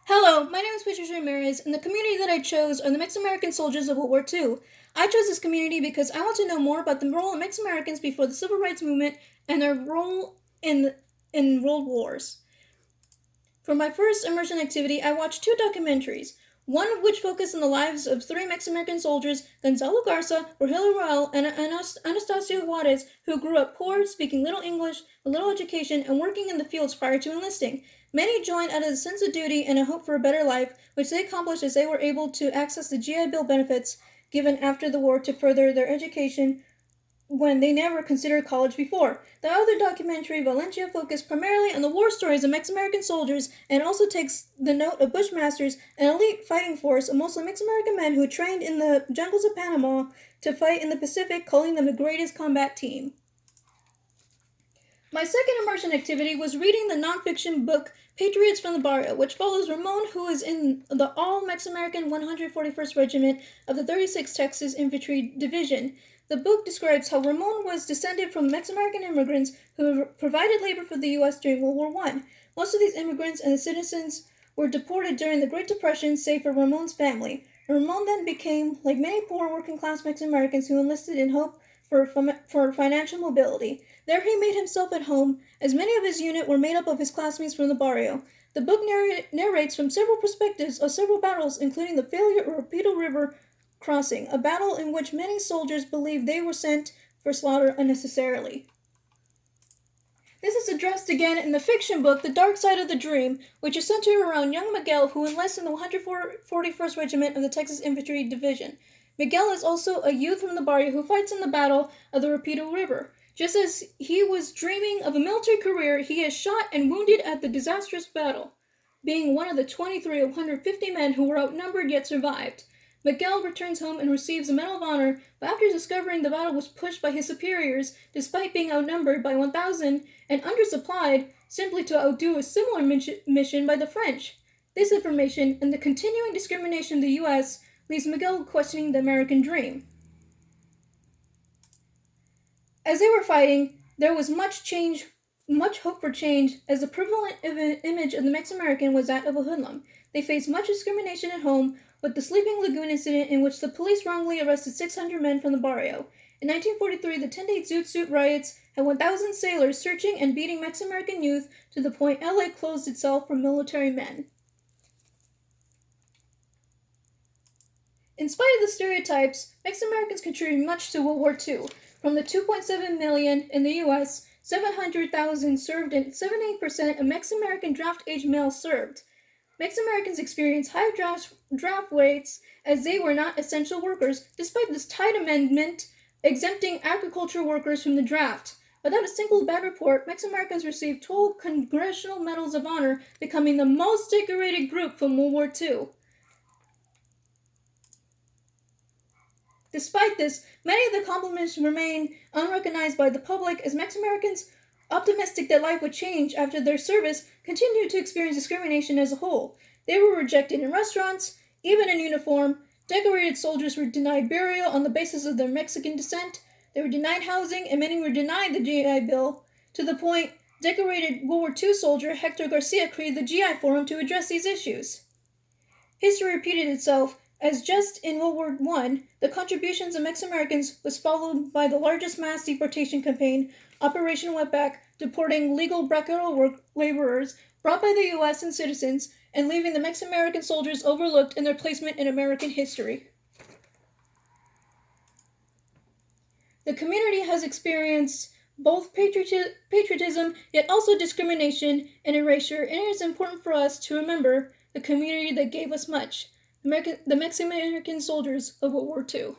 Hello, my name is Patricia Ramirez, and the community that I chose are the Mexican soldiers of World War II. I chose this community because I want to know more about the role of Mexican Americans before the Civil Rights Movement and their role in world wars. For my first immersion activity, I watched two documentaries, one of which focused on the lives of three Mexican soldiers, Gonzalo Garza, Rogelio Roel, and Anastasio Juarez, who grew up poor, speaking little English, with little education, and working in the fields prior to enlisting. Many joined out of a sense of duty and a hope for a better life, which they accomplished as they were able to access the GI Bill benefits given after the war to further their education when they never considered college before. The other documentary, Valencia, focused primarily on the war stories of Mexican soldiers and also takes the note of Bushmasters, an elite fighting force of mostly Mexican men who trained in the jungles of Panama to fight in the Pacific, calling them the greatest combat team. My second immersion activity was reading the nonfiction book Patriots from the Barrio, which follows Ramon, who is in the all-Mexican 141st Regiment of the 36th Texas Infantry Division. The book describes how Ramon was descended from Mexican immigrants who provided labor for the U.S. during World War I. Most of these immigrants and the citizens were deported during the Great Depression, save for Ramon's family. Ramon then became, like many poor working-class Mexican Americans who enlisted in hope for financial mobility. There he made himself at home, as many of his unit were made up of his classmates from the barrio. The book narrates from several perspectives of several battles, including the failure of Rapido River crossing, a battle in which many soldiers believed they were sent for slaughter unnecessarily. This is addressed again in the fiction book The Dark Side of the Dream, which is centered around young Miguel, who enlists in the 141st Regiment of the Texas Infantry Division. Miguel is also a youth from the barrio who fights in the Battle of the Rapido River. Just as he was dreaming of a military career, he is shot and wounded at the disastrous battle, being one of the 23 of 150 men who were outnumbered yet survived. Miguel returns home and receives a Medal of Honor, but after discovering the battle was pushed by his superiors, despite being outnumbered by 1,000 and undersupplied, simply to outdo a similar mission by the French. This information and the continuing discrimination of the U.S. leaves Miguel questioning the American dream. As they were fighting, there was much hope for change, as the prevalent image of the Mexican American was that of a hoodlum. They faced much discrimination at home, with the Sleeping Lagoon incident in which the police wrongly arrested 600 men from the barrio. In 1943, the 10-day Zoot Suit riots had 1,000 sailors searching and beating Mexican American youth to the point LA closed itself for military men. In spite of the stereotypes, Mexican Americans contributed much to World War II. From the 2.7 million in the U.S., 700,000 served and 78% of Mexican American draft-age males served. Mexican Americans experienced high draft rates as they were not essential workers, despite this tight amendment exempting agricultural workers from the draft. Without a single bad report, Mexican Americans received 12 Congressional Medals of Honor, becoming the most decorated group from World War II. Despite this, many of the compliments remain unrecognized by the public, as Mexican Americans, optimistic that life would change after their service, continued to experience discrimination as a whole. They were rejected in restaurants, even in uniform. Decorated soldiers were denied burial on the basis of their Mexican descent. They were denied housing, and many were denied the GI Bill, to the point decorated World War II soldier Hector Garcia created the GI Forum to address these issues. History repeated itself, as just in World War I, the contributions of Mexican Americans was followed by the largest mass deportation campaign, Operation Wetback, deporting legal black-collar laborers brought by the U.S. and citizens, and leaving the Mexican American soldiers overlooked in their placement in American history. The community has experienced both patriotism, yet also discrimination and erasure, and it is important for us to remember the community that gave us much, the Mexican American soldiers of World War II.